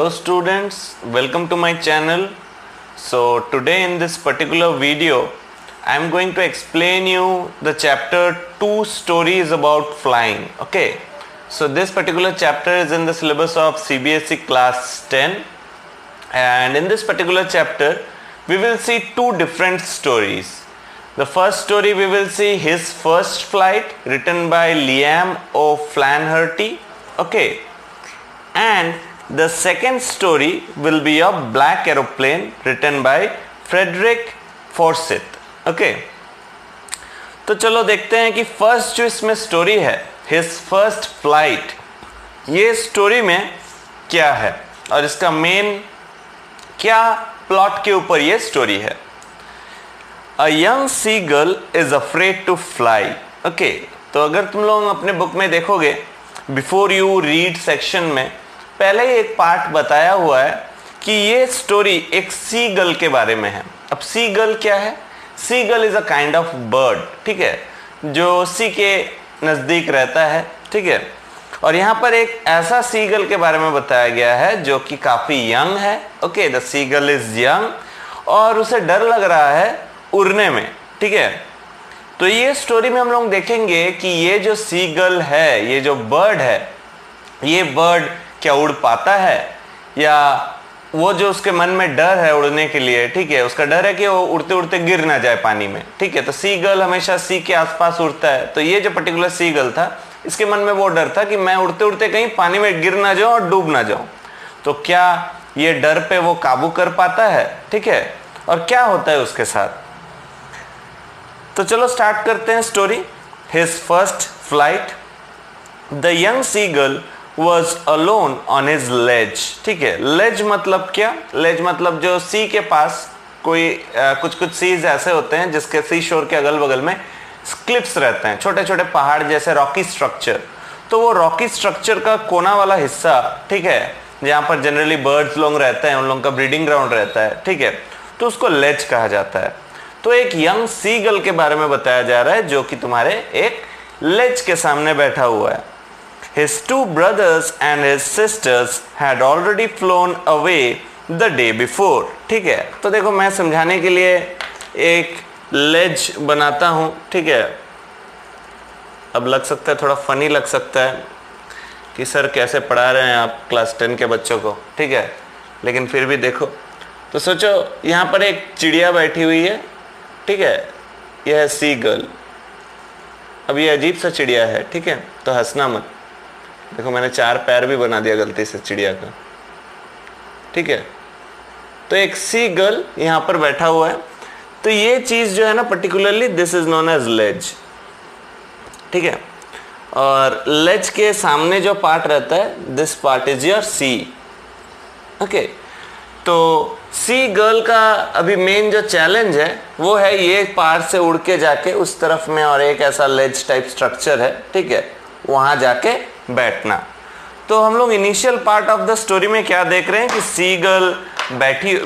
students, welcome to my channel. So today in this particular video I am going to explain you the chapter 2 stories about flying. Okay, so this particular chapter is in the syllabus of CBSE class 10, and in this particular chapter we will see two different stories. The first story we will see His First Flight, written by Liam O'Flaherty. Okay, and the second story will be a Black Aeroplane, written by Frederick Forsyth. Okay, तो चलो देखते हैं कि first जो इसमें story है, his first flight, ये story में क्या है और इसका मेन क्या प्लॉट के ऊपर ये स्टोरी है. A young seagull is afraid to fly. Okay, तो अगर तुम लोग अपने बुक में देखोगे, बिफोर यू रीड सेक्शन में पहले ही एक पार्ट बताया हुआ है कि ये स्टोरी एक सी गर्ल के बारे में है. अब सी गर्ल क्या है? Seagull is a kind of bird, ठीक है, जो सी के नज़दीक रहता है, ठीक है. और यहाँ पर एक ऐसा सी गर्ल के बारे में बताया गया है जो कि काफ़ी यंग है. Okay, the seagull is young और उसे डर लग रहा है उड़ने में, ठीक है. तो ये स्टोरी में हम लोग देखेंगे कि ये जो सी गर्ल है, ये जो बर्ड है, ये बर्ड क्या उड़ पाता है, या वो जो उसके मन में डर है उड़ने के लिए, ठीक है, उसका डर है कि वो उड़ते उड़ते गिर ना जाए पानी में, ठीक है. तो सी गर्ल हमेशा सी के आसपास उड़ता है. तो ये जो पर्टिकुलर सी गर्ल था, इसके मन में वो डर था कि मैं उड़ते उड़ते कहीं पानी में गिर ना जाऊं और डूब ना जाऊं. तो क्या ये डर पे वो काबू कर पाता है, ठीक है, और क्या होता है उसके साथ. तो चलो स्टार्ट करते हैं story. His first flight. The young seagull was alone on his ledge. ठीक है, ledge मतलब क्या? ledge मतलब जो सी के पास कोई कुछ सीज ऐसे होते हैं जिसके सी शोर के अगल बगल में क्लिप्स रहते हैं, छोटे छोटे पहाड़ जैसे रॉकी स्ट्रक्चर. तो वो रॉकी स्ट्रक्चर का कोना वाला हिस्सा, ठीक है, जहाँ पर जनरली बर्ड्स लोग रहते हैं, उन लोगों का ब्रीडिंग ग्राउंड रहता है, ठीक है, तो उसको लेज कहा जाता है. तो एक यंग सी गर्ल के बारे में बताया जा रहा है जो कि तुम्हारे एक लेज के सामने बैठा हुआ है. His two brothers and his sisters had already flown away the day before. ठीक है, तो देखो मैं समझाने के लिए एक लेज बनाता हूँ, ठीक है. अब लग सकता है थोड़ा फनी लग सकता है कि सर कैसे पढ़ा रहे हैं आप क्लास 10 के बच्चों को, ठीक है, लेकिन फिर भी देखो. तो सोचो यहाँ पर एक चिड़िया बैठी हुई है, ठीक है, यह है सी गर्ल. अब ये अजीब सा चिड़िया है, ठीक है, तो हंसना मत. देखो मैंने 4 पैर भी बना दिया गलती से चिड़िया का, ठीक है. तो एक सी गर्ल यहाँ पर बैठा हुआ है. तो ये चीज़ जो है ना, particularly this is known as lays, ठीक है. और लेज के सामने जो पार्ट रहता है, this part is your sea. Okay, तो सी गर्ल का अभी मेन जो चैलेंज है वो है ये पार्ट से उड़ के जाके उस तरफ में और एक ऐसा लेज टाइप स्ट्रक्चर है, ठीक है, वहाँ जाके बैठना. तो हम लोग initial part of the story में क्या देख रहे हैं कि सी गर्ल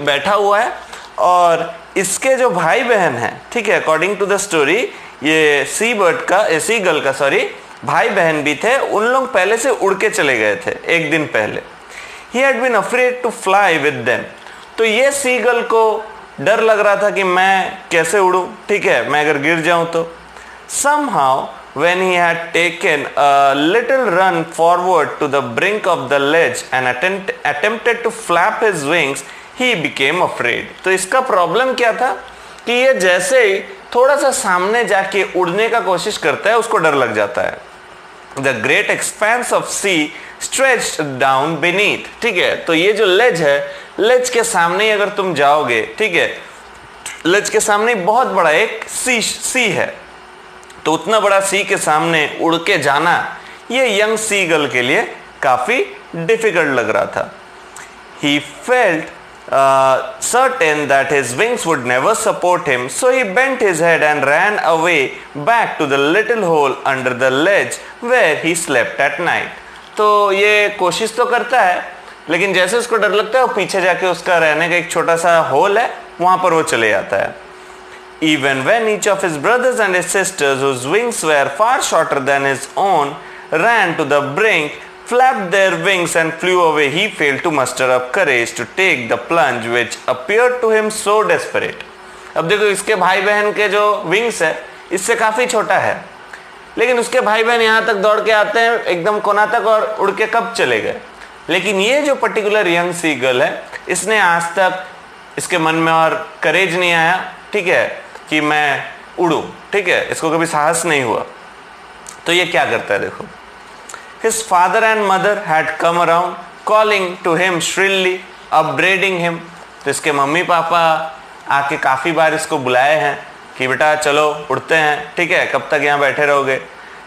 बैठा हुआ है और इसके जो भाई बहन हैं, ठीक है, अकॉर्डिंग टू द स्टोरी ये सी गर्ल का भाई बहन भी थे. उन लोग पहले से उड़ के चले गए थे एक दिन पहले. He had been afraid to fly with them. तो ये सी गर्ल को डर लग रहा था कि मैं कैसे उड़ूं, ठीक है, मैं अगर गिर जाऊं तो. somehow when he had taken a little run forward to the brink of the ledge and attempted to flap his wings, he became afraid. तो इसका प्रॉब्लम क्या था कि ये जैसे ही थोड़ा सा सामने जाके उड़ने का कोशिश करता है, उसको डर लग जाता है. The great expanse of sea stretched down beneath. ठीक है, तो ये जो लेज है, लेज के सामने अगर तुम जाओगे, ठीक है, लेज के सामने बहुत बड़ा एक सी है. तो उतना बड़ा सी के सामने उड़ के जाना ये यंग सी गर्ल के लिए काफ़ी डिफिकल्ट लग रहा था. He felt certain that his wings would never support him, so he bent his head and ran away back to the little hole under the ledge where he slept at night. तो ये कोशिश तो करता है, लेकिन जैसे उसको डर लगता है वो पीछे जाके उसका रहने का एक छोटा सा होल है, वहाँ पर वो चले जाता है. Even when each of his brothers and his sisters, whose wings were far shorter than his own, ran to the brink flapped their wings and flew away. He failed to muster up courage to take the plunge which appeared to him so desperate. अब देखो इसके भाई बहन के जो wings है इससे काफी छोटा है, लेकिन उसके भाई बहन यहाँ तक दौड़ के आते हैं एकदम कोना तक और उड़ के कब चले गए। लेकिन ये जो पर्टिकुलर यंग सीगल है इसने आज तक इसके मन में और करेज नहीं आया, ठीक है, कि मैं उड़ूं, ठीक है, इसको कभी साहस नहीं हुआ। तो ये क्या करता है देखो, His father and mother had come around calling to him shrilly, upbraiding him. तो इसके मम्मी पापा आके काफ़ी बार इसको बुलाए हैं कि बेटा चलो उड़ते हैं, ठीक है, कब तक यहाँ बैठे रहोगे।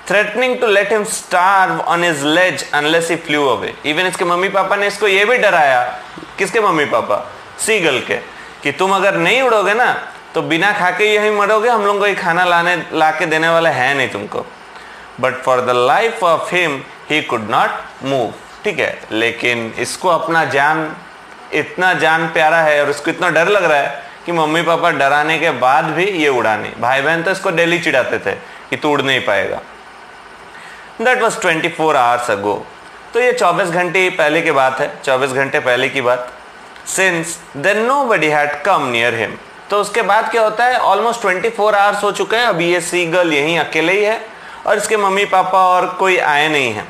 Threatening to let him starve on his ledge unless he flew away. Even इसके मम्मी पापा ने इसको ये भी डराया, किसके मम्मी पापा, सीगल के, कि तुम अगर नहीं उड़ोगे ना तो बिना खा के यहीं मरोगे, हम लोग को ये खाना ला के देने वाला है नहीं तुमको। But for the life of him he could not move, ठीक है, लेकिन इसको अपना जान, इतना जान प्यारा है और उसको इतना डर लग रहा है कि मम्मी पापा डराने के बाद भी ये उड़ा नहीं। भाई बहन तो इसको डेली चिढ़ाते थे कि तू उड़ नहीं पाएगा। That was 24 hours ago. तो ये 24 घंटे पहले की बात है, 24 घंटे पहले की बात। Since then nobody had come near him. तो उसके बाद क्या होता है, ऑलमोस्ट 24 आवर्स हो चुके हैं, अभी ये सीगल यहीं अकेले ही है और इसके मम्मी पापा और कोई आए नहीं हैं।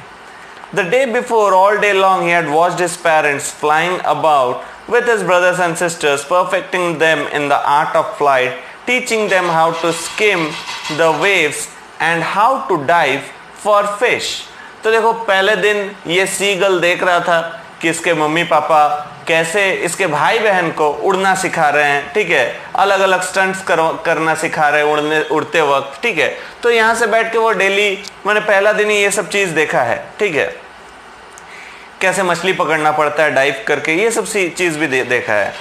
The day before, all day long, he had watched his parents flying about with his brothers and sisters, perfecting them in the art of flight, teaching them how to skim the waves and how to dive for fish. तो देखो पहले दिन ये seagull देख रहा था कि इसके मम्मी पापा कैसे इसके भाई बहन को उड़ना सिखा रहे हैं, ठीक है, अलग अलग स्टंट्स करना सिखा रहे हैं उड़ते वक्त, ठीक है। तो यहाँ से बैठ के वो डेली, मैंने पहला दिन ही ये सब चीज़ देखा है, ठीक है, कैसे मछली पकड़ना पड़ता है डाइव करके, ये सब चीज़ भी देखा है।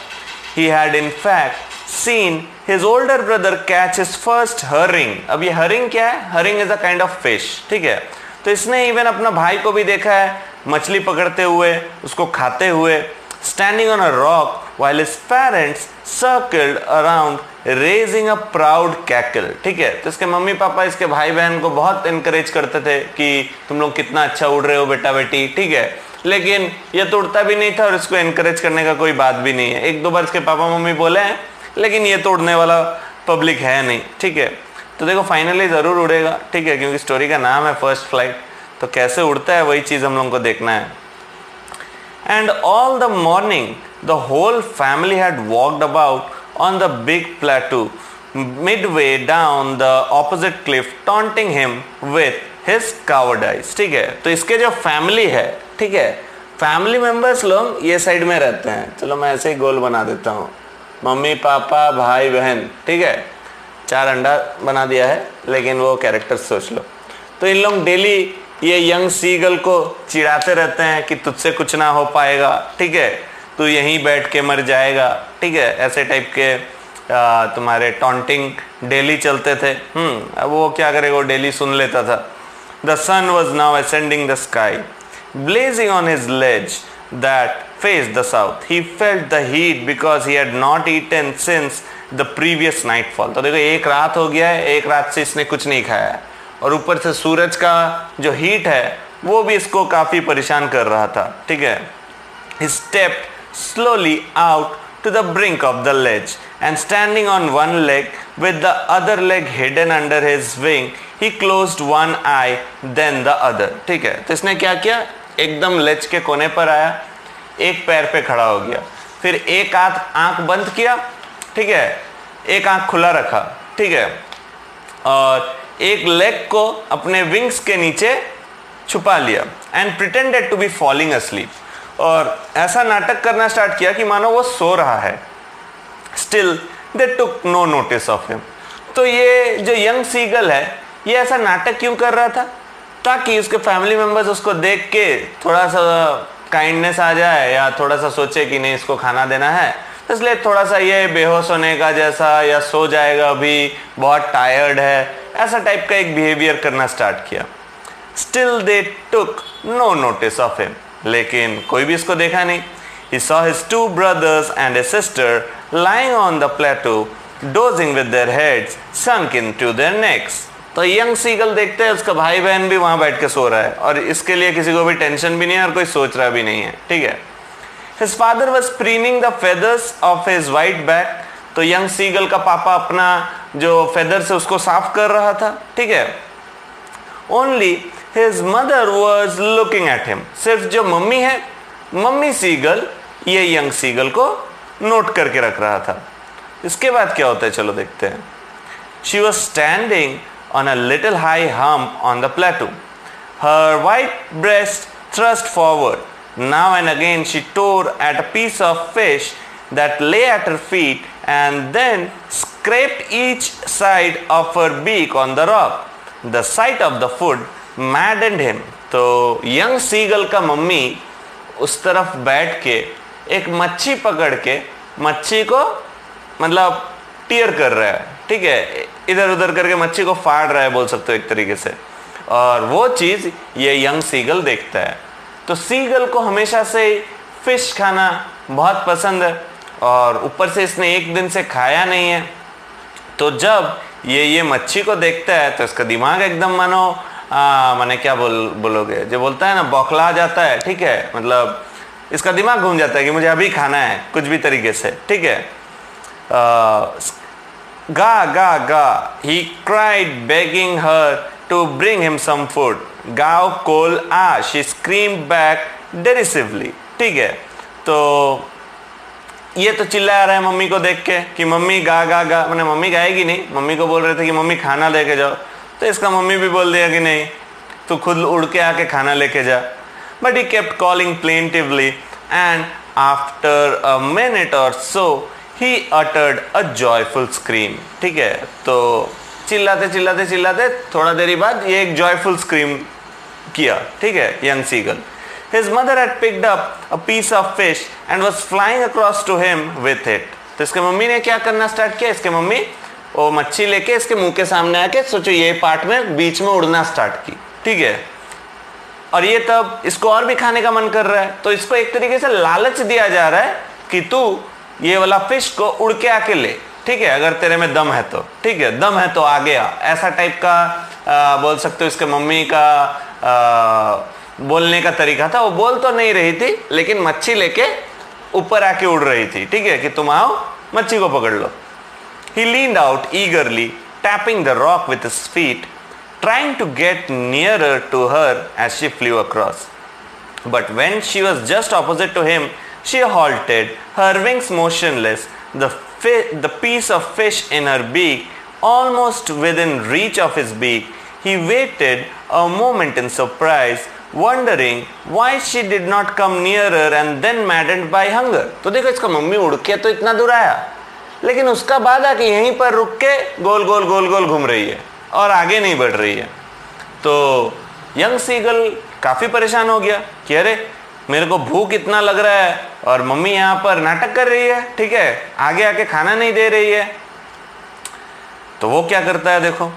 He had in fact seen his older brother catch his first herring. अब ये herring क्या है? Herring is a kind of fish, ठीक है। तो इसने इवन अपना भाई को भी देखा है मछली पकड़ते हुए, उसको खाते हुए, standing on a rock while his parents circled around raising a proud cackle, ठीक है। तो इसके मम्मी पापा इसके भाई बहन को बहुत encourage करते थे कि तुम लोग कितना अच्छा उड़ रहे हो बेटा बेटी, ठीक है, लेकिन ये तो उड़ता भी नहीं था और इसको encourage करने का कोई बात भी नहीं है। एक दो बार इसके पापा मम्मी बोले हैं, लेकिन ये तो उड़ने वाला पब्लिक है नहीं, ठीक है। तो देखो फाइनली ज़रूर उड़ेगा, ठीक है, क्योंकि स्टोरी का नाम है फर्स्ट फ्लाइट, तो कैसे उड़ता है वही चीज़ हम लोगों को देखना है। And all the morning the whole family had walked about on the big plateau midway down the opposite cliff, taunting him with his cowardice, ठीक है। तो इसके जो फैमिली है, ठीक है, फैमिली मेंबर्स लोग ये साइड में रहते हैं, चलो मैं ऐसे ही गोल बना देता हूँ, मम्मी पापा भाई बहन, ठीक है, 4 अंडा बना दिया है, लेकिन वो कैरेक्टर सोच लो। तो इन लोग डेली ये यंग सीगल को चिढ़ाते रहते हैं कि तुझसे कुछ ना हो पाएगा, ठीक है, तू यहीं बैठ के मर जाएगा, ठीक है, ऐसे टाइप के तुम्हारे टॉन्टिंग डेली चलते थे। अब वो क्या करेगा, वो डेली सुन लेता था। The sun was now ascending the sky, blazing on his ledge that faced the south. He felt the heat because he had not eaten since the previous nightfall. तो देखो एक रात हो गया है, एक रात से इसने कुछ नहीं खाया है और ऊपर से सूरज का जो हीट है वो भी इसको काफ़ी परेशान कर रहा था, ठीक है। He stepped slowly out to the brink of the ledge and standing on one leg with the other leg hidden under his wing, he closed one eye then the other, ठीक है। तो इसने क्या किया, एकदम लेज के कोने पर आया, एक पैर पे खड़ा हो गया, फिर एक आंख बंद किया, ठीक है, एक आंख खुला रखा, ठीक है, और एक लेग को अपने विंग्स के नीचे छुपा लिया and pretended to be falling asleep, और ऐसा नाटक करना स्टार्ट किया कि मानो वो सो रहा है। Still they took no notice of him. तो ये जो यंग सीगल है ये ऐसा नाटक क्यों कर रहा था, ताकि उसके फैमिली मेम्बर्स उसको देख के थोड़ा सा काइंडनेस आ जाए या थोड़ा सा सोचे कि नहीं इसको खाना देना है, इसलिए थोड़ा सा ये बेहोश होने का जैसा या सो जाएगा अभी, बहुत टायर्ड है, ऐसा टाइप का एक बिहेवियर करना स्टार्ट किया। Still they took no notice of him, लेकिन कोई भी इसको देखा नहीं। He saw his 2 brothers and a sister lying on the plateau, dozing with their heads sunk into their necks. तो यंग सीगल देखते हैं उसका भाई बहन भी वहां बैठ के सो रहा है और इसके लिए किसी को भी टेंशन भी नहीं है और कोई सोच रहा भी नहीं है, ठीक है। His father was preening the feathers of his white back, तो यंग सीगल का पापा अपना जो फेदर्स है उसको साफ कर रहा था, ठीक है। Only his mother was looking at him, सिर्फ जो मम्मी है, मम्मी सीगल ये यंग सीगल को नोट करके रख रहा था। इसके बाद क्या होता है चलो देखते हैं। She was standing on a little high hump on the plateau, her white breast thrust forward. Now and again she tore at a piece of fish that lay at her feet and then scraped each side of her beak on the rock. The sight of the food maddened him. तो young seagull का mummy उस तरफ बैठ के एक मच्छी पकड़ के मच्छी को मतलब टीयर कर रहा है, ठीक है, इधर उधर करके मच्छी को फाड़ रहा है बोल सकते हो एक तरीके से, और वो चीज़ ये यंग सीगल देखता है। तो सीगल को हमेशा से फिश खाना बहुत पसंद है और ऊपर से इसने एक दिन से खाया नहीं है। तो जब ये मच्छी को देखता है तो इसका दिमाग एकदम मानो माने क्या बोलोगे जो बोलता है ना, बौखला जाता है, ठीक है, मतलब इसका दिमाग घूम जाता है कि मुझे अभी खाना है कुछ भी तरीके से, ठीक है। गा गा गा, he cried begging her to bring him some food. गाओ कोल आ, she screamed back derisively, ठीक है। तो ये तो चिल्ला रहा है मम्मी को देख के कि मम्मी गा गा गा, मैंने मम्मी गाएगी नहीं, मम्मी को बोल रहे थे कि मम्मी खाना लेके जाओ, तो इसका मम्मी भी बोल दिया कि नहीं तू खुद उड़ के आके खाना लेके जा। But he kept calling plaintively and after a minute or so he uttered a joyful scream, ठीक है। तो चिल्लाते चिल्लाते चिल्लाते थोड़ा देरी बाद ये एक joyful scream किया, ठीक है, young seagull. His mother had picked up a piece of fish and was flying across to him with it. तो इसके मम्मी ने क्या करना स्टार्ट किया, इसके मम्मी वो मच्छी लेके इसके मुंह के सामने आके सोचो ये पार्ट में बीच में उड़ना स्टार्ट की, ठीक है। और ये तब इसको और भी खाने का मन कर रहा है, तो इसको एक तरीके से लालच दिया जा रहा है कि तू ये वाला फिश को उड़ के आके ले, ठीक है, अगर तेरे में दम है तो, ठीक है, दम है तो आगे आ, ऐसा टाइप का बोल सकते हो इसके मम्मी का बोलने का तरीका था। वो बोल तो नहीं रही थी लेकिन मच्छी लेके ऊपर आके उड़ रही थी, ठीक है, कि तुम आओ मच्छी को पकड़ लो। He leaned out eagerly, tapping the rock with his feet, trying to get nearer to her as she flew across. But when she was just opposite to him, she halted, her wings motionless, the piece of fish in her beak almost within reach of his beak. He waited a moment in surprise, wondering why she did not come nearer and then maddened by hunger. तो देखो इसका mummy उड़ के तो इतना दूर आया लेकिन उसका बाद आके यहीं पर रुक के गोल गोल गोल गोल घूम रही है और आगे नहीं बढ़ रही है। तो यंग सीगल काफ़ी परेशान हो गया कि अरे मेरे को भूख इतना लग रहा है और मम्मी यहाँ पर नाटक कर रही है, ठीक है, आगे आके खाना नहीं दे रही है। तो वो क्या करता है देखो,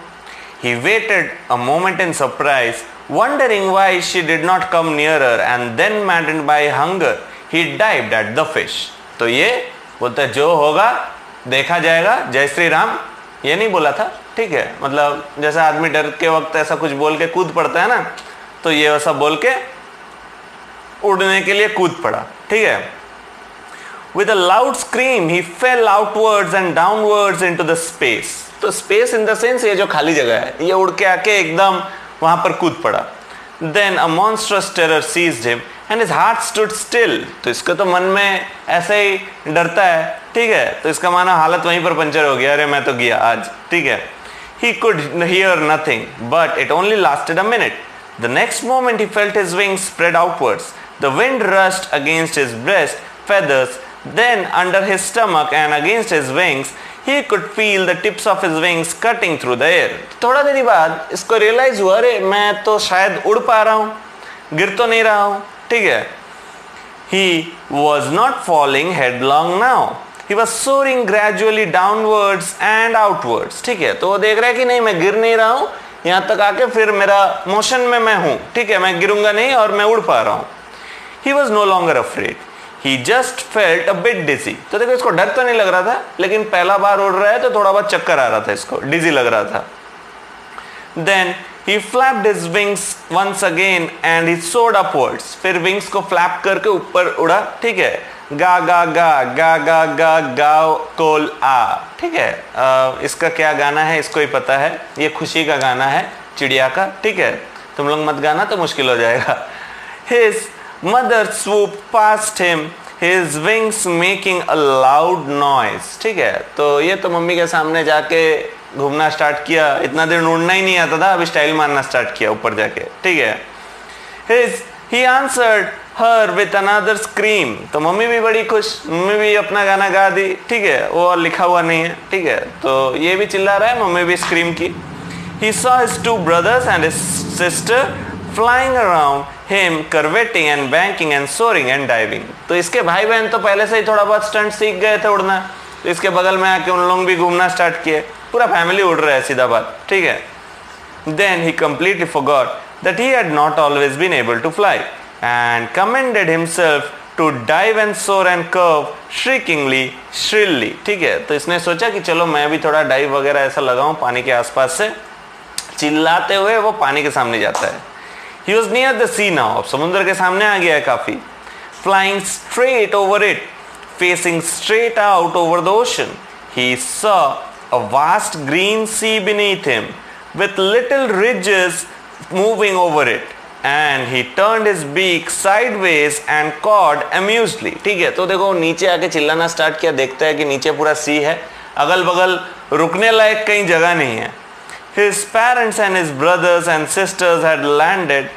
he waited a moment in surprise, wondering why she did not come nearer and then maddened by hunger, he dived at the fish. तो ये बोलता है जो होगा देखा जाएगा, जय श्री राम, ये नहीं बोला था, ठीक है, मतलब जैसा आदमी डर के वक्त ऐसा कुछ बोल के कूद पड़ता है ना, तो ये वैसा बोल के उड़ने के लिए कूद पड़ा, ठीक है। With a loud scream he fell outwards and downwards into the space. तो space in the sense ये जो खाली जगह है, ये उड़ के आके एकदम वहां पर कूद पड़ा। Then a monstrous terror seized him and his heart stood still. तो इसका तो मन में ऐसे ही डरता है, ठीक है, तो इसका माना हालत वहीं पर पंचर हो गया, अरे मैं तो गया आज, ठीक है। He could hear nothing, but it only lasted a minute. The next moment he felt his wings spread outwards. The wind rushed against his breast feathers, then under his stomach and against his wings. He could feel the tips of his wings cutting through the air. थोड़ा देरी बाद इसको realise हुआ अरे मैं तो शायद उड़ पा रहा हूँ, गिर तो नहीं रहा हूँ, ठीक है। He was not falling headlong now. He was soaring gradually downwards and outwards. ठीक है, तो वो देख रहा है कि नहीं मैं गिर नहीं रहा हूँ, यहाँ तक आके फिर मेरा मोशन में मैं हूँ, ठीक है, मैं गिरूंगा नहीं और मैं उड़ पा रहा हूँ। He was no longer afraid. He just felt a bit dizzy. तो देखो इसको डर तो नहीं लग रहा था लेकिन पहला बार उड़ रहा है तो थोड़ा बहुत चक्कर आ रहा था, इसको डिजी लग रहा था। Then he flapped his wings once again and he soared upwards. फिर wings को flap करके ऊपर उड़ा, ठीक है. गा गा गा गा गा गा गाओ कोल आ, ठीक है. इसका क्या गाना है इसको ही पता है. ये खुशी का गाना है चिड़िया का, ठीक है. तुम लोग मत गाना तो मुश्किल हो जाएगा. His mother swooped past him, his wings making a loud noise. ठीक है, तो ये तो मम्मी के सामने जाके घूमना स्टार्ट किया. इतना देर उड़ना ही नहीं आता था, अभी स्टाइल मारना स्टार्ट किया ऊपर जाके, ठीक है. He answered her with another scream. तो मम्मी भी बड़ी खुश, मम्मी भी अपना गाना गा दी, ठीक है. वो लिखा हुआ नहीं है, ठीक है. तो ये भी चिल्ला रहा है, मम्मी भी स्क्रीम की. He saw his two brothers and his sister flying around him, curveting and banking and soaring and diving. तो इसके भाई बहन तो पहले से ही थोड़ा बहुत स्टंट सीख गए थे उड़ना, तो इसके बगल में आके उन लोग भी घूमना स्टार्ट किए. पूरा फैमिली उड़ रहा है, सीधा बात, ठीक है. Then he completely forgot that he had not always been able to fly and commended himself to dive and soar and curve shriekingly, shrilly. ठीक है, तो इसने सोचा कि चलो मैं भी थोड़ा डाइव वगैरह ऐसा लगाऊं पानी के आसपास से. चिल्लाते हुए वो पानी के सामने जाता है. He was near the sea now. अब समुद्र के सामने आ गया है काफी. Flying straight over it, facing straight out over the ocean, he saw a vast green sea beneath him, with little ridges moving over it. And he turned his beak sideways and cawed amusedly. ठीक है, तो देखो नीचे आके चिल्लाना start किया. देखता है कि नीचे पूरा सी है, अगल बगल रुकने लायक कहीं जगह नहीं है. His parents and his brothers and sisters had landed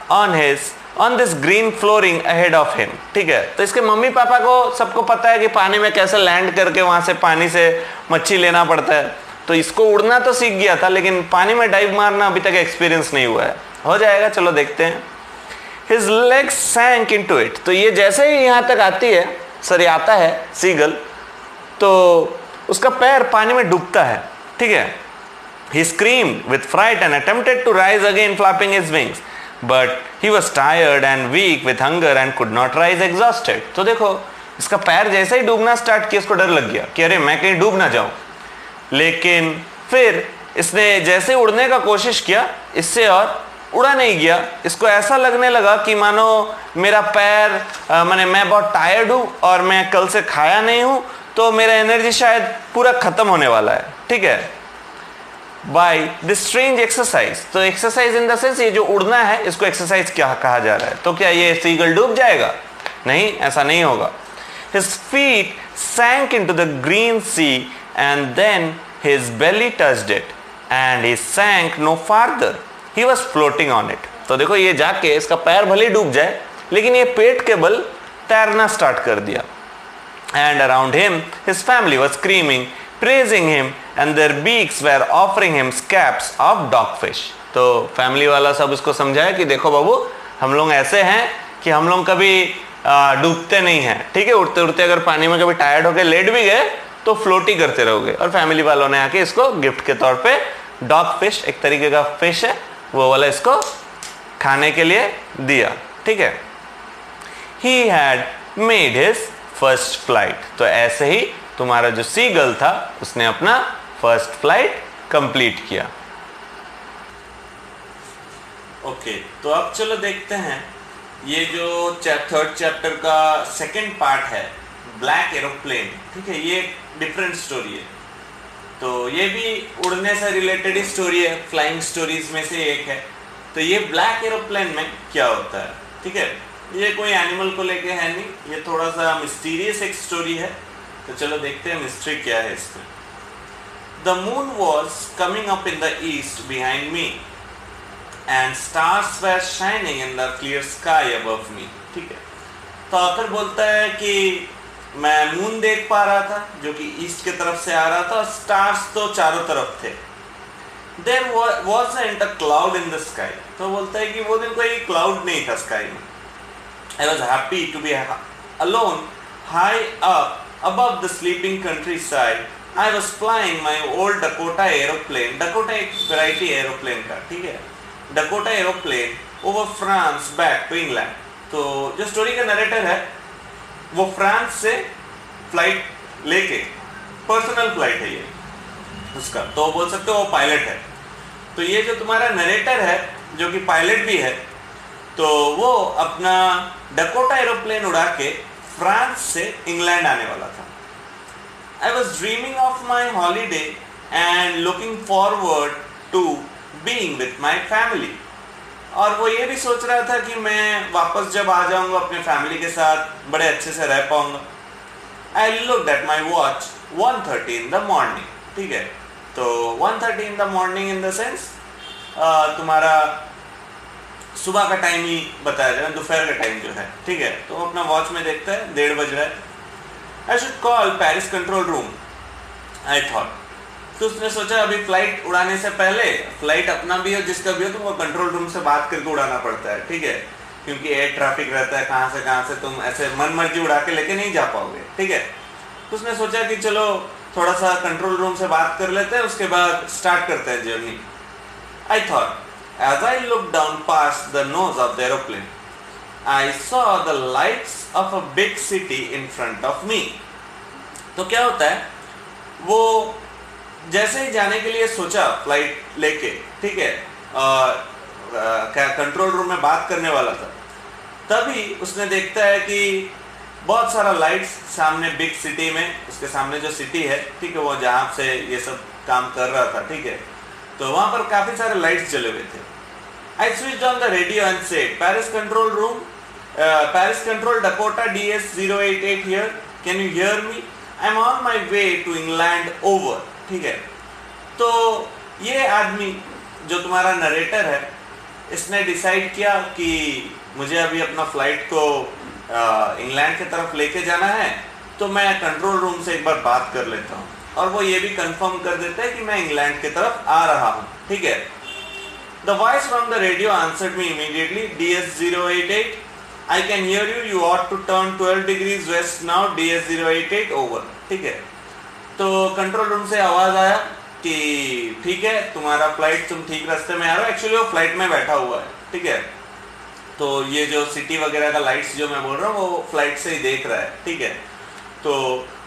on this green flooring ahead of him. ठीक है, तो इसके मम्मी पापा को सबको पता है कि पानी में कैसे लैंड करके वहां से पानी से मच्छी लेना पड़ता है. तो इसको उड़ना तो सीख गया था, लेकिन पानी में डाइव मारना अभी तक एक्सपीरियंस नहीं हुआ है. हो जाएगा, चलो देखते हैं. His legs sank into it. तो ये जैसे ही यहाँ तक आती है, सॉरी आता है सीगल, तो उसका पैर पानी में डूबता है, ठीक है. He screamed with fright and attempted to rise again, flapping his wings. But he was tired and weak with hunger and could not rise, exhausted. तो देखो इसका पैर जैसे ही डूबना स्टार्ट किया, इसको डर लग गया कि अरे मैं कहीं डूब ना जाऊं. लेकिन फिर इसने जैसे उड़ने का कोशिश किया, इससे और उड़ा नहीं गया. इसको ऐसा लगने लगा कि मानो मेरा पैर माने मैं बहुत टायर्ड हूं और मैं कल से खाया नहीं हूं, तो मेरा एनर्जी शायद पूरा खत्म होने वाला है, ठीक है. By this strange exercise. तो एक्सरसाइज इन द सेंस ये जो उड़ना है इसको एक्सरसाइज क्या कहा जा रहा है. तो क्या ये सीगल डूब जाएगा? नहीं, ऐसा नहीं होगा. His feet sank into the green sea and then his belly touched it and he sank no farther. He was floating on it. तो देखो ये जाके इसका पैर भले डूब जाए, लेकिन ये पेट के बल तैरना स्टार्ट कर दिया. And around him his family was screaming, praising him, and their beaks were offering him scraps of dogfish. तो फैमिली वाला सब उसको समझाया कि देखो बाबू, हम लोग ऐसे हैं कि हम लोग कभी डूबते नहीं हैं, ठीक है. उड़ते उड़ते अगर पानी में कभी टायर्ड होकर लेट भी गए तो फ्लोट ही करते रहोगे. और फैमिली वालों ने आके इसको गिफ्ट के तौर पे डॉग फिश, एक तरीके का फिश है, वो वाला इसको खाने के लिए दिया, ठीक है. He had made his first flight. तो ऐसे ही तुम्हारा जो सीगल था उसने अपना फर्स्ट फ्लाइट कंप्लीट किया. ओके, तो अब चलो देखते हैं ये जो थर्ड चैप्टर का सेकंड पार्ट है, ब्लैक एरोप्लेन. ठीक है, ये डिफरेंट स्टोरी है. तो ये भी उड़ने से रिलेटेड ही स्टोरी है, फ्लाइंग स्टोरीज में से एक है. तो ये ब्लैक एरोप्लेन में क्या होता है, ठीक है, ये कोई एनिमल को लेके है नहीं, ये थोड़ा सा मिस्टीरियस एक स्टोरी है. तो चलो देखते हैं मिस्ट्री क्या है इसमें. The moon was coming up in the east behind me and stars were shining in the clear sky above me. ठीक है, तो ऑथर बोलता है कि मैं मून देख पा रहा था जो कि ईस्ट की तरफ से आ रहा था और स्टार्स तो चारों तरफ थे. There wasn't a cloud in the sky. तो बोलता है कि वो दिन कोई क्लाउड नहीं था स्काई में. I was happy to be alone high up above the sleeping countryside. I was flying my old Dakota aeroplane. Dakota एक वैरायटी एरोप्लेन का, ठीक है, Dakota aeroplane over France back to England. तो जो story का narrator है वो France से फ्लाइट लेके, पर्सनल फ्लाइट है ये उसका, तो बोल सकते हो वो पायलट है. तो ये जो तुम्हारा नरेटर है जो कि पायलट भी है, तो वो अपना डकोटा एरोप्लेन उड़ा के फ्रांस से इंग्लैंड आने वाला था। I was dreaming of my holiday and looking forward to being with my family. और वो ये भी सोच रहा था कि मैं वापस जब आ जाऊंगा अपने फैमिली के साथ बड़े अच्छे से रह पाऊंगा। I looked at my watch 1:30 in the morning। ठीक है, तो 1:30 in the morning in the sense तुम्हारा सुबह का टाइम ही बताया जाए, दोपहर का टाइम जो है। ठीक है, तो अपना वॉच में देखता है 1:30 बज रहा है। I should call Paris control room, I thought. तो उसने सोचा अभी फ्लाइट उड़ाने से पहले, फ्लाइट अपना भी हो जिसका भी हो, तो वो कंट्रोल रूम से बात करके उड़ाना पड़ता है। ठीक है, क्योंकि एयर ट्रैफिक रहता है, कहाँ से तुम ऐसे मन मर्जी उड़ा के लेके नहीं जा पाओगे। ठीक है, तो उसने सोचा कि चलो थोड़ा सा कंट्रोल रूम से बात कर लेते हैं, उसके बाद स्टार्ट करते हैं journey. I thought as I looked down past the nose of the aeroplane, I saw the lights of a big city in front of me। तो क्या होता है, वो जैसे ही जाने के लिए सोचा फ्लाइट लेके, ठीक है, क्या कंट्रोल रूम में बात करने वाला था, तभी उसने देखता है कि बहुत सारा लाइट्स सामने बिग सिटी में, उसके सामने जो सिटी है, ठीक है, वो जहाँ से ये सब काम कर रहा था। ठीक है, तो वहाँ पर काफ़ी सारे लाइट्स जले हुए थे। I switched on the radio and said, Paris control room, Paris control Dakota DS088 here, can you hear me? I'm on my way to England over। ठीक है, तो ये आदमी जो तुम्हारा नरेटर है, इसने डिसाइड किया कि मुझे अभी अपना फ्लाइट को इंग्लैंड की तरफ लेके जाना है, तो मैं कंट्रोल रूम से एक बार बात कर लेता हूँ। और वो ये भी कंफर्म कर देता है कि मैं इंग्लैंड की तरफ आ रहा हूँ। ठीक है, The voice from the radio answered me immediately, DS088, I can hear you, you ought to turn 12 degrees west now, DS088 over। ठीक है, तो कंट्रोल रूम से आवाज़ आया कि ठीक है, तुम्हारा फ्लाइट, तुम ठीक रास्ते में आ रहे हो। एक्चुअली वो फ्लाइट में बैठा हुआ है। ठीक है, तो ये जो सिटी वगैरह का लाइट्स जो मैं बोल रहा हूँ, वो फ्लाइट से ही देख रहा है। ठीक है, तो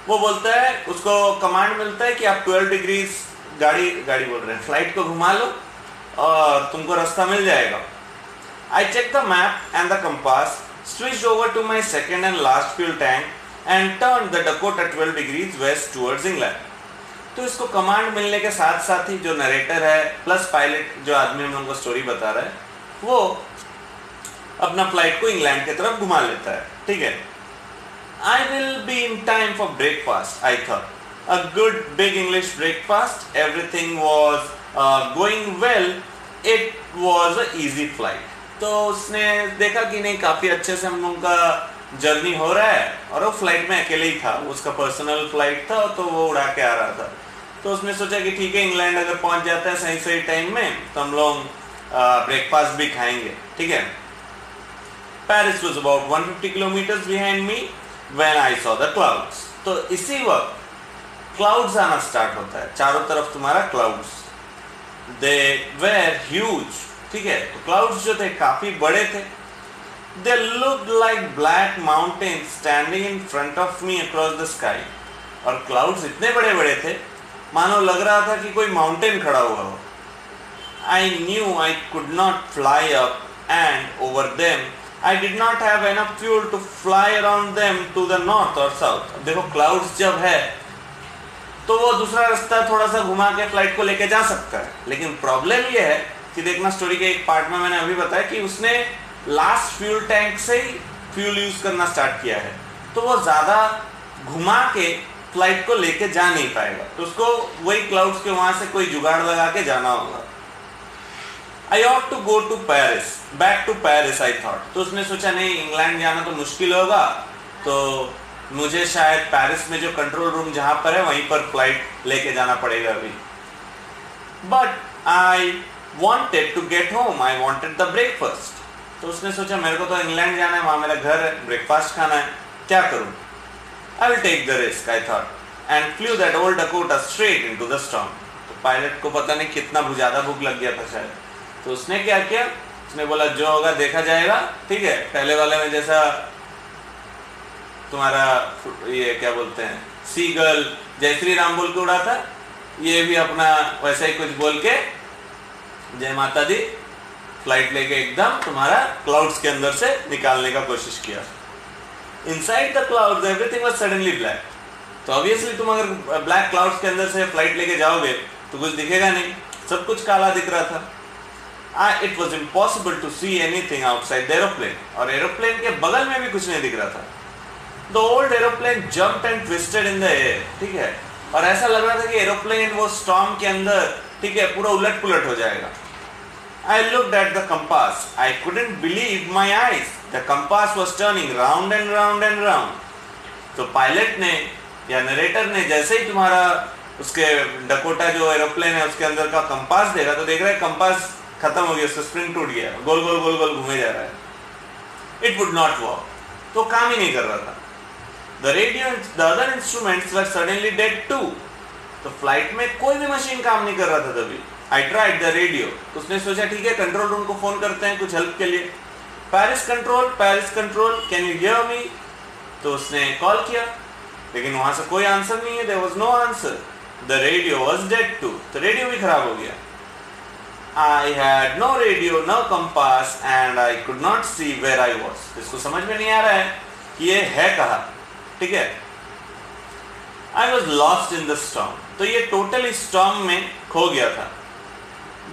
वो बोलता है, उसको कमांड मिलता है कि आप 12 डिग्रीज गाड़ी बोल रहे हैं, फ्लाइट को घुमा लो और तुमको रास्ता मिल जाएगा। I check the map and the compass, switched over to my second and last fuel tank and turn the Dakota 12 degrees west towards England. तो इसको कमांड मिलने के साथ साथ ही जो नरेटर है प्लस पायलट जो आदमी हम लोगों को स्टोरी बता रहा है, वो अपना फ्लाइट को इंग्लैंड की तरफ घुमा लेता है। ठीक है, I will be in time for breakfast, I thought, a good big English breakfast, everything was going well, it was a easy flight. तो उसने देखा कि नहीं, काफ़ी अच्छे से हम लोगों का जर्नी हो रहा है, और वो फ्लाइट में अकेले ही था, उसका पर्सनल फ्लाइट था, तो वो उड़ा के आ रहा था। तो उसने सोचा कि ठीक है, इंग्लैंड अगर पहुंच जाता है सही सही टाइम में, तो हम लोग ब्रेकफास्ट भी खाएंगे। ठीक है, Paris was about 150 kilometres behind me when I saw the clouds. तो इसी वक्त क्लाउड्स आना स्टार्ट होता है, चारों तरफ तुम्हारा क्लाउड्स, दे वेर ह्यूज। ठीक है, तो क्लाउड्स जो थे काफी बड़े थे। They looked like black mountains standing in front of me across the sky. और क्लाउड्स इतने बड़े बड़े थे, मानो लग रहा था कि कोई माउंटेन खड़ा हुआ हो। I knew I could not fly up and over them, I did not have enough fuel to fly around them to the north और साउथ। देखो, क्लाउड्स जब है तो वो दूसरा रास्ता थोड़ा सा घुमा के फ्लाइट को लेके जा सकता है, लेकिन प्रॉब्लम ये है कि देखना, स्टोरी के एक पार्ट में मैंने अभी बताया कि उसने लास्ट फ्यूल टैंक से ही फ्यूल यूज करना स्टार्ट किया है, तो वो ज़्यादा घुमा के फ्लाइट को लेके जा नहीं पाएगा, तो उसको वही क्लाउड्स के वहाँ से कोई जुगाड़ लगा के जाना होगा। I ought to go to Paris, back to Paris I thought. तो उसने सोचा नहीं, इंग्लैंड जाना तो मुश्किल होगा, तो मुझे शायद पेरिस में जो कंट्रोल रूम जहाँ पर है वहीं पर फ्लाइट लेके जाना पड़ेगा अभी। But I wanted to get home, I wanted the breakfast. तो उसने सोचा मेरे को तो इंग्लैंड जाना है, वहाँ मेरा घर है, ब्रेकफास्ट खाना है, क्या करूँ? I will take the risk, I thought, and flew that old Dakota straight into the storm। तो पायलट को पता नहीं कितना ज़्यादा भूख लग गया था शायद, तो उसने क्या किया, उसने बोला जो होगा देखा जाएगा। ठीक है, पहले वाले में जैसा तुम्हारा ये क्या बोलते हैं, सीगल जय श्री राम बोल के उड़ा था, ये भी अपना वैसा ही कुछ बोल के जय माता दी, फ्लाइट लेके एकदम तुम्हारा क्लाउड्स के अंदर से निकालने का कोशिश किया। Inside the clouds everything was suddenly black. तो ऑब्वियसली तुम अगर ब्लैक क्लाउड्स के अंदर से फ्लाइट लेके जाओगे तो कुछ दिखेगा नहीं, सब कुछ काला दिख रहा था। It was impossible to see anything outside the aeroplane, और एरोप्लेन के बगल में भी कुछ नहीं दिख रहा था। The old aeroplane jumped and twisted in the air, ठीक है, और ऐसा लग रहा था कि एरोप्लेन वो स्टॉर्म के अंदर, ठीक है, पूरा उलट पुलट हो जाएगा। I looked at the compass. I couldn't believe my eyes. The compass was turning round and round and round. तो पायलट ने या नरेटर ने जैसे ही तुम्हारा उसके डकोटा जो एरोप्लेन है उसके अंदर का कंपास देखा तो देख रहा है कंपास खत्म हो गया, उसका स्प्रिंग टूट गया, गोल गोल गोल गोल घूमे जा रहा है। It would not work. तो काम ही नहीं कर रहा था। The radio and the other instruments were suddenly dead too. तो फ्लाइट में कोई भी मशीन काम नहीं कर रहा था तभी। I tried the radio. उसने सोचा ठीक है कंट्रोल रूम को फोन करते हैं कुछ हेल्प के लिए। Paris control, can you hear me? तो उसने कॉल किया, लेकिन वहां से कोई आंसर नहीं है। There was no answer. The radio was dead too. तो रेडियो भी खराब हो गया। I had no radio, no compass, and I could not see where I was. इसको समझ में नहीं आ रहा है कि ये है कहाँ, ठीक है। I was lost in the storm. तो ये टोटली स्टॉर्म में खो गया था।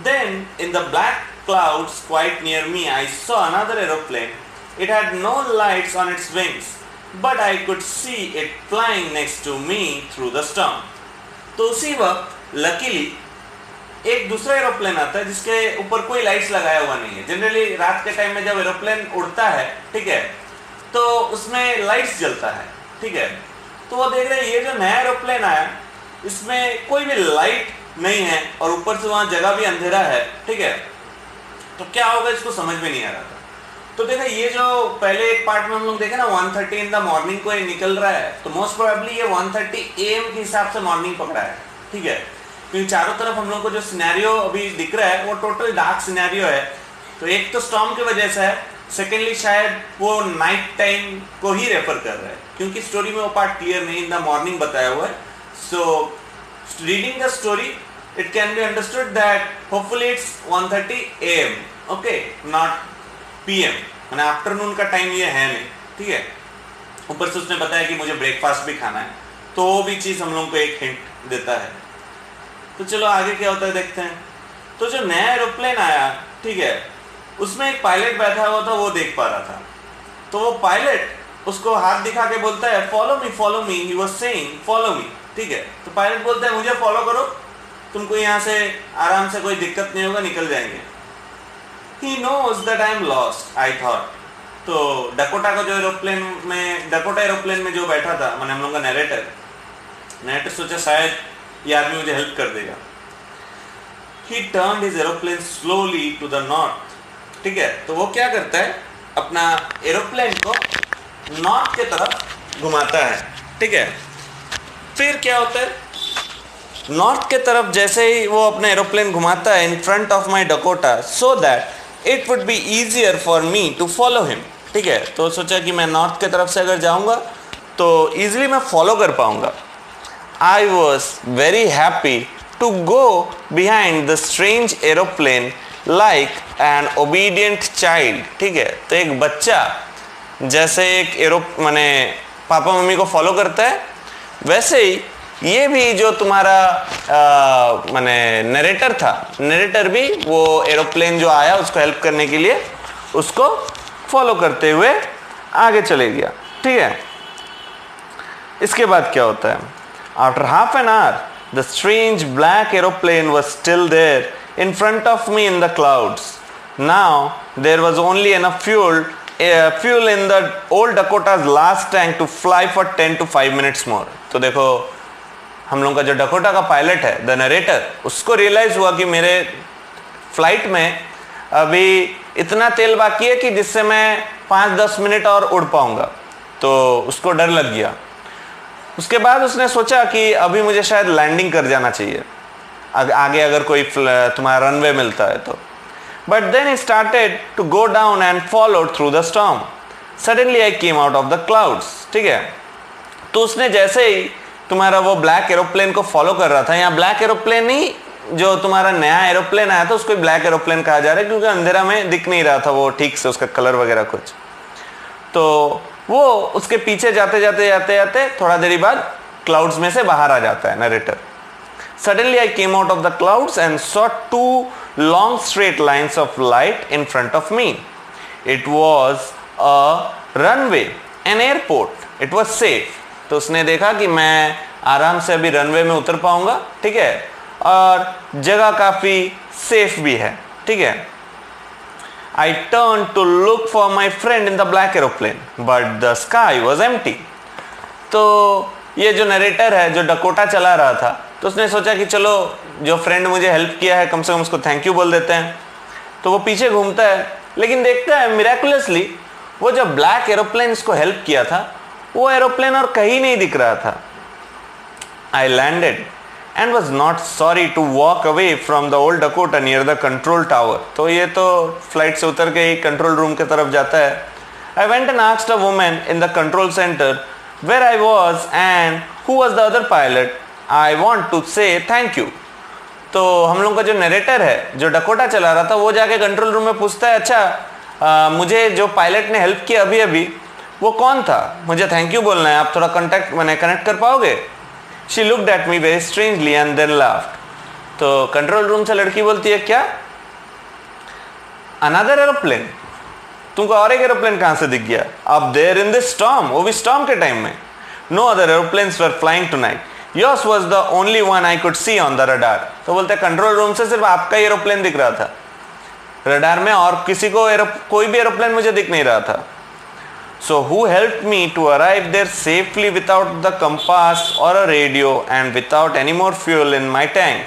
Then in the black clouds quite near me I saw another aeroplane. It had no lights on its wings, but I could see it flying next to me through the storm. तो उसी वक्त luckily एक दूसरा aeroplane आता है जिसके ऊपर कोई लाइट्स लगाया हुआ नहीं है। जनरली रात के टाइम में जब एरोप्लेन उड़ता है, ठीक है, तो उसमें लाइट्स जलता है, ठीक है। तो वो देख रहे हैं ये जो नया एरोप्लेन आया इसमें कोई भी लाइट नहीं है और ऊपर से वहां जगह भी अंधेरा है, ठीक है। तो क्या होगा इसको समझ में नहीं आ रहा था। तो देखा ये जो पहले एक पार्ट में हम लोग देखे ना 1:30 इन द मॉर्निंग को ये निकल रहा है, तो मोस्ट प्रोबेबली ये 1:30 AM के हिसाब से मॉर्निंग पकड़ा है, ठीक है, क्योंकि चारों तरफ हम लोग को जो सिनेरियो अभी दिख रहा है वो टोटल डार्क सिनेरियो है। तो एक तो स्टॉर्म की वजह से है, सेकेंडली शायद वो नाइट टाइम को ही रेफर कर रहा है, क्योंकि स्टोरी में वो पार्ट क्लियर नहीं इन द मॉर्निंग बताया हुआ है। सो reading the story it can be understood that hopefully it's 1:30 AM, okay, not PM, माने आफ्टरनून का टाइम ये है नहीं, ठीक है। ऊपर से उसने बताया कि मुझे ब्रेकफास्ट भी खाना है, तो वो भी चीज़ हम लोगों को एक हिंट देता है। तो चलो आगे क्या होता है देखते हैं। तो जो नया एरोप्लेन आया, ठीक है, उसमें एक पायलट बैठा हुआ था, वो देख पा रहा था। तो वो पायलट उसको हाथ दिखा के बोलता है follow me, he was saying follow me, ठीक है। तो पायलट बोलता है मुझे फॉलो करो, तुमको यहाँ से आराम से कोई दिक्कत नहीं होगा, निकल जाएंगे। He knows that I am lost, I thought. तो डकोटा का जो डकोटा एरोप्लेन में जो बैठा था, मैंने हम लोग का नरेटर सोचा शायद ये आदमी मुझे हेल्प कर देगा। He turned his aeroplane slowly to the north, ठीक है। तो वो क्या करता है, अपना एरोप्लेन को नॉर्थ के तरफ घुमाता है, ठीक है। फिर क्या होता है, नॉर्थ के तरफ जैसे ही वो अपना एरोप्लेन घुमाता है in front of my Dakota, so that it would be easier for me to follow him, ठीक है। तो सोचा कि मैं नॉर्थ के तरफ से अगर जाऊंगा तो ईजिली मैं फॉलो कर पाऊंगा। I was very happy to go behind the strange aeroplane like an obedient child, ठीक है। तो एक बच्चा जैसे एक माने पापा मम्मी को फॉलो करता है, वैसे ही ये भी जो तुम्हारा माने नरेटर था, नरेटर भी वो एरोप्लेन जो आया उसको हेल्प करने के लिए उसको फॉलो करते हुए आगे चले गया, ठीक है। इसके बाद क्या होता है, after half an hour the strange black aeroplane was still there in front of me in the clouds. Now there was only enough fuel in the old Dakota's last tank to fly for 10 to 5 minutes more. तो देखो हम लोग का जो Dakota का pilot है, the narrator, उसको realise हुआ कि मेरे फ्लाइट में अभी इतना तेल बाकी है कि जिससे मैं 5-10 मिनट और उड़ पाऊंगा। तो उसको डर लग गया। उसके बाद उसने सोचा कि अभी मुझे शायद लैंडिंग कर जाना चाहिए, आगे अगर कोई तुम्हारा रनवे मिलता है तो। But then he started to go down and followed through the storm. Suddenly I came out of the clouds, ठीक है। तो उसने जैसे ही तुम्हारा वो ब्लैक एरोप्लेन को फॉलो कर रहा था, यहाँ ब्लैक एरोप्लेन ही जो तुम्हारा नया एरोप्लेन आया था उसको ब्लैक एरोप्लेन कहा जा रहा है, क्योंकि अंधेरा में दिख नहीं रहा था वो ठीक से, उसका कलर वगैरह कुछ। तो वो उसके पीछे जाते जाते जाते जाते थोड़ा देरी बाद क्लाउड्स में से बाहर आ जाता है narrator. Suddenly I came out of the clouds and saw two long straight lines of light in front of me. It was a runway, an airport. It was safe. तो उसने देखा कि मैं आराम से अभी रनवे में उतर पाऊंगा, ठीक है, और जगह काफी सेफ भी है, ठीक है। I turned to look for my friend in the black aeroplane, but the sky was empty. तो ये जो नरेटर है, जो डकोटा चला रहा था, तो उसने सोचा कि चलो जो फ्रेंड मुझे हेल्प किया है कम से कम उसको थैंक यू बोल देते हैं। तो वो पीछे घूमता है, लेकिन देखता है मिरेकुलसली वो जो ब्लैक एरोप्लेन इसको हेल्प किया था वो एरोप्लेन और कहीं नहीं दिख रहा था। I landed and was not sorry to walk away from the old Dakota near the control tower. तो ये तो फ्लाइट से उतर के ही कंट्रोल रूम की तरफ जाता है। I went and asked a woman in the control centre where I was and who was the other pilot, I want to say thank you. तो हम लोग का जो नरेटर है, जो डकोटा चला रहा था, वो जाके कंट्रोल रूम में पूछता है, अच्छा मुझे जो पायलट ने हेल्प किया अभी अभी वो कौन था, मुझे थैंक यू बोलना है, आप थोड़ा कनेक्ट कर पाओगे। She looked at me very strangely and then laughed. तो कंट्रोल रूम से लड़की बोलती है, क्या अनदर एरोप्लेन, तुमको और एक एरोप्लेन कहां से दिख गया? अब देयर इन दिस स्टॉर्म, वो भी स्टॉर्म के टाइम में। No other aeroplanes were flying tonight, yours was the only one I could see on the radar. तो बोलते हैं कंट्रोल रूम से सिर्फ आपका ही एरोप्लेन दिख रहा था, रडार में और किसी को कोई भी एरोप्लेन मुझे दिख नहीं रहा था। So who helped me to arrive there safely without the compass or a radio and without any more fuel in my tank?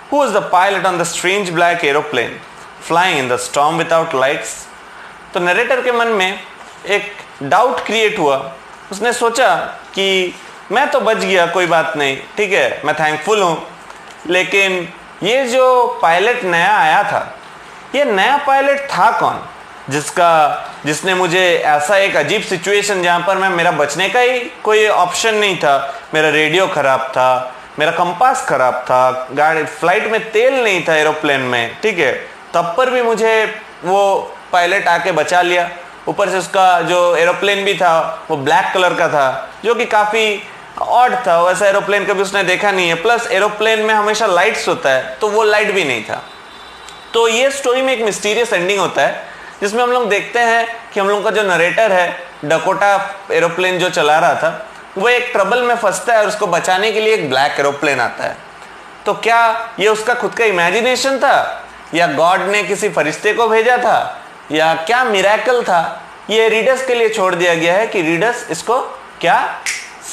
Who was the pilot on the strange black aeroplane flying in the storm without lights? तो narrator के मन में एक doubt create हुआ। उसने सोचा कि मैं तो बच गया, कोई बात नहीं, ठीक है, मैं थैंकफुल हूँ, लेकिन ये जो पायलट नया आया था, ये नया पायलट था कौन जिसने मुझे ऐसा एक अजीब सिचुएशन जहाँ पर मेरा बचने का ही कोई ऑप्शन नहीं था, मेरा रेडियो खराब था, मेरा कंपास खराब था, गाड़ी फ्लाइट में तेल नहीं था एरोप्लेन में, ठीक है, तब पर भी मुझे वो पायलट आके बचा लिया। ऊपर से उसका जो एरोप्लेन भी था वो ब्लैक कलर का था, जो कि काफ़ी ऑड था, वैसा एरोप्लेन कभी उसने देखा नहीं है। प्लस एरोप्लेन में हमेशा लाइट्स होता है, तो वो लाइट भी नहीं था। तो ये स्टोरी में एक मिस्टीरियस एंडिंग होता है, जिसमें हम लोग देखते हैं कि हम लोग का जो नरेटर है, डकोटा एरोप्लेन जो चला रहा था, वो एक ट्रबल में फंसता है और उसको बचाने के लिए एक ब्लैक एरोप्लेन आता है। तो क्या ये उसका खुद का इमेजिनेशन था, या गॉड ने किसी फरिश्ते को भेजा था, या क्या मिरेकल था? ये रीडर्स के लिए छोड़ दिया गया है कि रीडर्स इसको क्या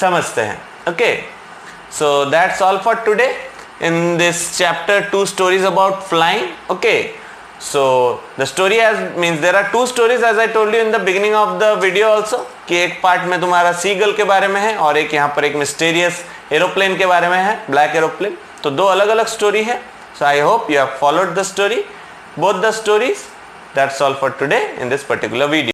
समझते हैं। Okay, so that's all for today in this chapter 2 stories about flying. Okay, so the story means there are 2 stories as I told you in the beginning of the video also, कि एक part में तुम्हारा seagull के बारे में है और एक यहाँ पर एक मिस्टीरियस एरोप्लेन के बारे में है, ब्लैक एरोप्लेन। तो 2 अलग अलग स्टोरी है। So I hope you have followed the story, both the stories. That's all for today in this particular video.